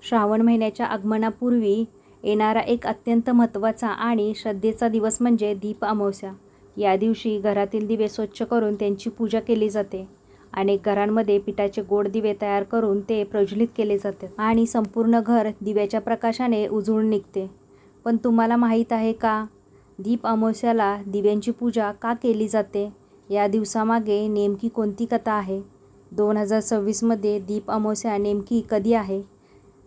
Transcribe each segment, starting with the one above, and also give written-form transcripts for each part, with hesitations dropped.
श्रावण महिन्याच्या आगमनापूर्वी येणारा एक अत्यंत महत्त्वाचा आणि श्रद्धेचा दिवस म्हणजे दीप अमावस्या. या दिवशी घरातील दिवे स्वच्छ करून त्यांची पूजा केली जाते. अनेक घरांमध्ये पिठाचे गोड दिवे तयार करून ते प्रज्वलित केले जातात आणि संपूर्ण घर दिव्याच्या प्रकाशाने उजळून निघते. पण तुम्हाला माहीत आहे का, दीप अमावस्याला दिव्यांची पूजा का केली जाते? या दिवसामागे नेमकी कोणती कथा आहे? 2026मध्ये दीप अमावस्या नेमकी कधी आहे?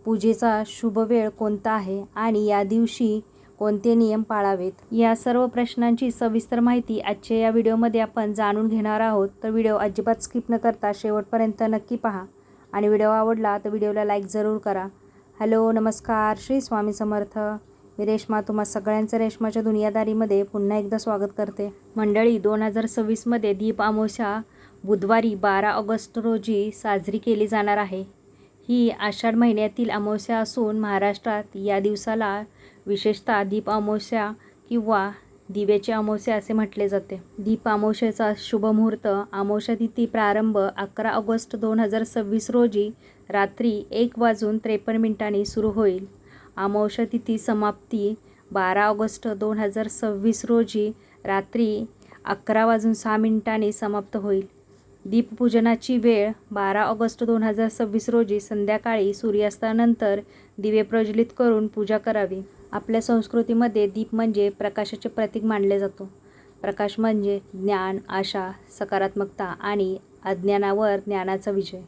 पूजेचा शुभ वेळ कोणता आहे आणि या दिवशी कोणते नियम पाळावेत? या सर्व प्रश्नांची सविस्तर माहिती आजच्या या व्हिडिओमध्ये आपण जाणून घेणार आहोत. तर व्हिडिओ अजिबात स्किप न करता शेवटपर्यंत नक्की पहा आणि व्हिडिओ आवडला तर व्हिडिओला लाईक जरूर करा. हॅलो, नमस्कार, श्री स्वामी समर्थ. मी रेश्मा तुम्हा सगळ्यांचं रेश्माच्या दुनियादारीमध्ये पुन्हा एकदा स्वागत करते. मंडळी, 2026मध्ये दीप अमावस्या बुधवारी 12 ऑगस्ट रोजी साजरी केली जाणार आहे. ही आषाढ महिन्यातील अमावस्या असून महाराष्ट्रात या दिवसाला विशेषतः दीप अमावस्या किंवा दिव्याची अमावस्या असे म्हटले जाते. दीप अमावस्येचा शुभ मुहूर्त अमावस्या तिथी प्रारंभ 11 ऑगस्ट 2026 रोजी रात्री 1:53 सुरू होईल. अमावस्या तिथी समाप्ती 12 ऑगस्ट 2026 रोजी रात्री 11:06 समाप्त होईल. दीपपूजनाची वेळ 12 ऑगस्ट 2026 रोजी संध्याकाळी सूर्यास्तानंतर दिवे प्रज्वलित करून पूजा करावी. आपल्या संस्कृतीमध्ये दीप म्हणजे प्रकाशाचे प्रतीक मानले जातो. प्रकाश म्हणजे ज्ञान, आशा, सकारात्मकता आणि अज्ञानावर ज्ञानाचा विजय.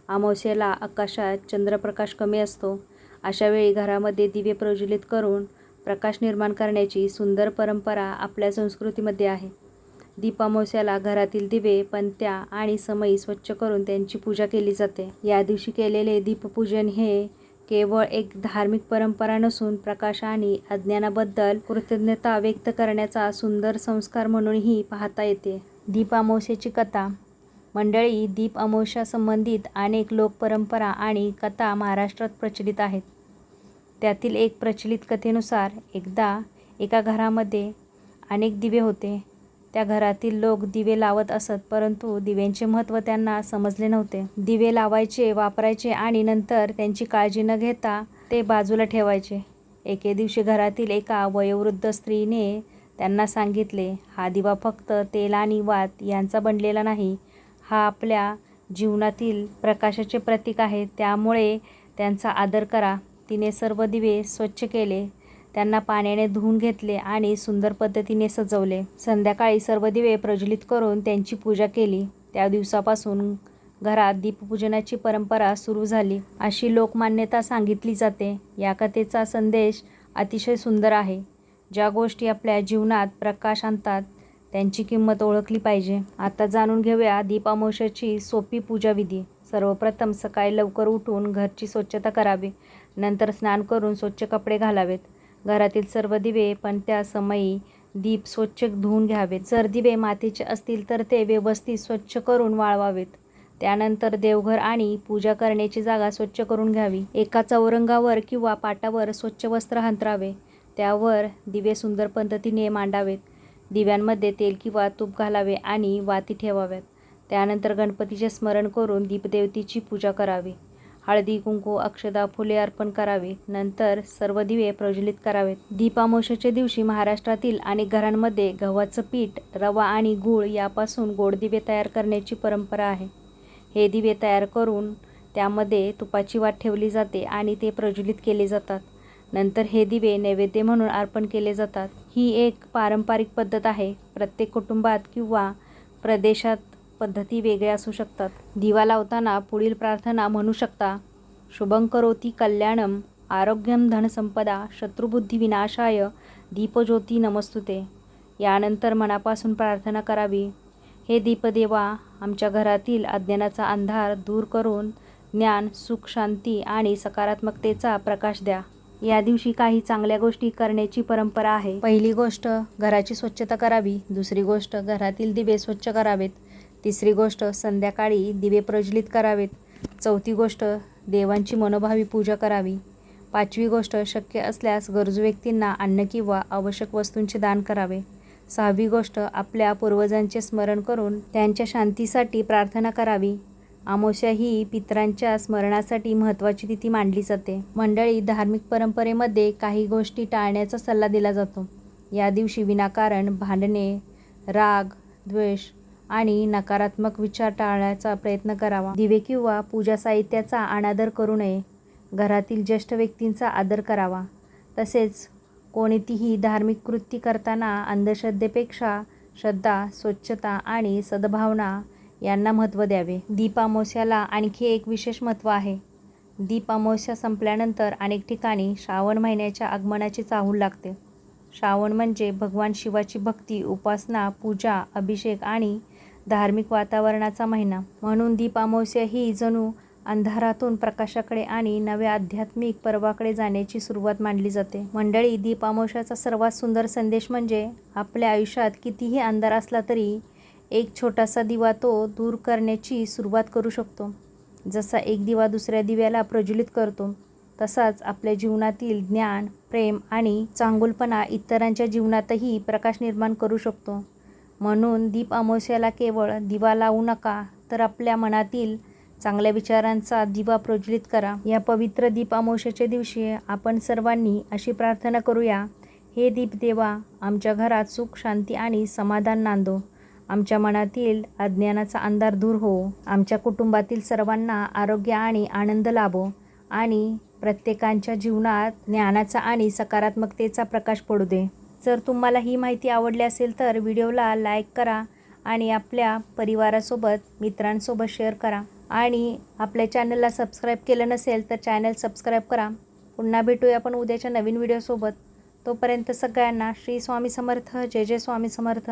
अमावस्येला आकाशात चंद्रप्रकाश कमी असतो. अशा वेळी घरामध्ये दिवे प्रज्वलित करून प्रकाश निर्माण करण्याची सुंदर परंपरा आपल्या संस्कृतीमध्ये आहे. दीप अमावस्याला घरातील दिवे, पणत्या आणि समई स्वच्छ करून त्यांची पूजा केली जाते. या दिवशी केलेले दीपपूजन हे केवळ एक धार्मिक परंपरा नसून प्रकाश आणि अज्ञानाबद्दल कृतज्ञता व्यक्त करण्याचा सुंदर संस्कार म्हणूनही पाहता येते. दीप अमावस्येची कथा. मंडळी, दीप अमावस्या संबंधित अनेक लोकपरंपरा आणि कथा महाराष्ट्रात प्रचलित आहेत. त्यातील एक प्रचलित कथेनुसार एकदा एका घरामध्ये अनेक दिवे होते. त्या घरातील लोक दिवे लावत असत, परंतु दिव्यांचे महत्त्व त्यांना समजले नव्हते. दिवे लावायचे, वापरायचे आणि नंतर त्यांची काळजी न घेता ते बाजूला ठेवायचे. एके दिवशी घरातील एका वयोवृद्ध स्त्रीने त्यांना सांगितले, हा दिवा फक्त तेल आणि वात यांचा बनलेला नाही, हा आपल्या जीवनातील प्रकाशाचे प्रतीक आहे, त्यामुळे त्यांचा आदर करा. तिने सर्व दिवे स्वच्छ केले, त्यांना पाण्याने धुवून घेतले आणि सुंदर पद्धतीने सजवले. संध्याकाळी सर्व दिवे प्रज्वलित करून त्यांची पूजा केली. त्या दिवसापासून घरात दीपपूजनाची परंपरा सुरू झाली, अशी लोकमान्यता सांगितली जाते. या कथेचा संदेश अतिशय सुंदर आहे. ज्या गोष्टी आपल्या जीवनात प्रकाश आणतात त्यांची किंमत ओळखली पाहिजे. आता जाणून घेऊया दीप अमावस्येची सोपी पूजाविधी. सर्वप्रथम सकाळी लवकर उठून घरची स्वच्छता करावी. नंतर स्नान करून स्वच्छ कपडे घालावेत. घरातील सर्व दिवे, पणत्या, समई, दीप स्वच्छ धुवून घ्यावेत. जर दिवे मातीचे असतील तर ते व्यवस्थित स्वच्छ करून वाळवावेत. त्यानंतर देवघर आणि पूजा करण्याची जागा स्वच्छ करून घ्यावी. एका चौरंगावर किंवा पाटावर स्वच्छ वस्त्र अंथरावे. त्यावर दिवे सुंदर पद्धतीने मांडावेत. दिव्यांमध्ये तेल किंवा तूप घालावे आणि वाती ठेवाव्यात. त्यानंतर गणपतीचे स्मरण करून दीपदेवतेची पूजा करावी. हळदी, कुंकू, अक्षता, फुले अर्पण करावी. नंतर सर्व दिवे प्रज्वलित करावेत. दीप अमावस्येच्या दिवशी महाराष्ट्रातील अनेक घरांमध्ये गव्हाचं पीठ, रवा आणि गूळ यापासून गोड दिवे तयार करण्याची परंपरा आहे. हे दिवे तयार करून त्यामध्ये तुपाची वात ठेवली जाते आणि ते प्रज्वलित केले जातात. नंतर हे दिवे नैवेद्य म्हणून अर्पण केले जातात. ही एक पारंपरिक पद्धत आहे. प्रत्येक कुटुंबात किंवा प्रदेशात पद्धती वेगळ्या असू शकतात. दिवा लावताना पुढील प्रार्थना म्हणू शकता. शुभं करोति कल्याणम, आरोग्यम, धनसंपदा, शत्रुबुद्धी विनाशाय, दीपज्योती नमस्तुते. यानंतर मनापासून प्रार्थना करावी. हे दीपदेवा, आमच्या घरातील अज्ञानाचा अंधार दूर करून ज्ञान, सुख, शांती आणि सकारात्मकतेचा प्रकाश द्या. या दिवशी काही चांगल्या गोष्टी करण्याची परंपरा आहे. पहिली गोष्ट, घराची स्वच्छता करावी. दुसरी गोष्ट, घरातील दिवे स्वच्छ करावेत. तिसरी गोष्ट, संध्याकाळी दिवे प्रज्वलित करावेत. चौथी गोष्ट, देवांची मनोभावी पूजा करावी. पाचवी गोष्ट, शक्य असल्यास गरजू व्यक्तींना अन्न किंवा आवश्यक वस्तूंचे दान करावे. सहावी गोष्ट, आपल्या पूर्वजांचे स्मरण करून त्यांच्या शांतीसाठी प्रार्थना करावी. अमावस्या ही पितरांच्या स्मरणासाठी महत्त्वाची तिथी मानली जाते. मंडळी, धार्मिक परंपरेमध्ये काही गोष्टी टाळण्याचा सल्ला दिला जातो. या दिवशी विनाकारण भांडणे, राग, द्वेष आणि नकारात्मक विचार टाळण्याचा प्रयत्न करावा. दिवे किंवा पूजा साहित्याचा अनादर करू नये. घरातील ज्येष्ठ व्यक्तींचा आदर करावा. तसेच कोणतीही धार्मिक कृती करताना अंधश्रद्धेपेक्षा श्रद्धा, स्वच्छता आणि सद्भावना यांना महत्त्व द्यावे. दीप अमावस्याला आणखी एक विशेष महत्त्व आहे. दीप अमावस्या संपल्यानंतर अनेक ठिकाणी श्रावण महिन्याच्या आगमनाची चाहूल लागते. श्रावण म्हणजे भगवान शिवाची भक्ती, उपासना, पूजा, अभिषेक आणि धार्मिक वातावरणाचा महिना. म्हणून दीप अमावस्या ही जणू अंधारातून प्रकाशाकडे आणि नव्या आध्यात्मिक पर्वाकडे जाण्याची सुरुवात मानली जाते. मंडळी, दीप अमावस्याचा सर्वात सुंदर संदेश म्हणजे आपल्या आयुष्यात कितीही अंधार असला तरी एक छोटासा दिवा तो दूर करण्याची सुरुवात करू शकतो. जसा एक दिवा दुसऱ्या दिव्याला प्रज्वलित करतो, तसाच आपल्या जीवनातील ज्ञान, प्रेम आणि चांगुलपणा इतरांच्या जीवनातही प्रकाश निर्माण करू शकतो. म्हणून दीप अमावस्याला केवळ दिवा लावू नका, तर आपल्या मनातील चांगल्या विचारांचा दिवा प्रज्वलित करा. या पवित्र दीप अमावस्येच्या दिवशी आपण सर्वांनी अशी प्रार्थना करूया: हे दीप देवा, आमच्या घरात सुख, शांती आणि समाधान नांदो. आमच्या मनातील अज्ञानाचा अंधार दूर हो. आमच्या कुटुंबातील सर्वांना आरोग्य आणि आनंद लाभो आणि प्रत्येकाच्या जीवनात ज्ञानाचा आणि सकारात्मकतेचा प्रकाश पडू दे. जर तुम्हाला ही माहिती आवडली असेल तर व्हिडिओला लाईक करा आणि आपल्या परिवारासोबत, मित्रांसोबत शेअर करा. आणि आपल्या चॅनलला सबस्क्राईब केलं नसेल तर चॅनल सबस्क्राईब करा. पुन्हा भेटूया आपण उद्याच्या नवीन व्हिडिओसोबत. तोपर्यंत सगळ्यांना श्री स्वामी समर्थ. जय जय स्वामी समर्थ.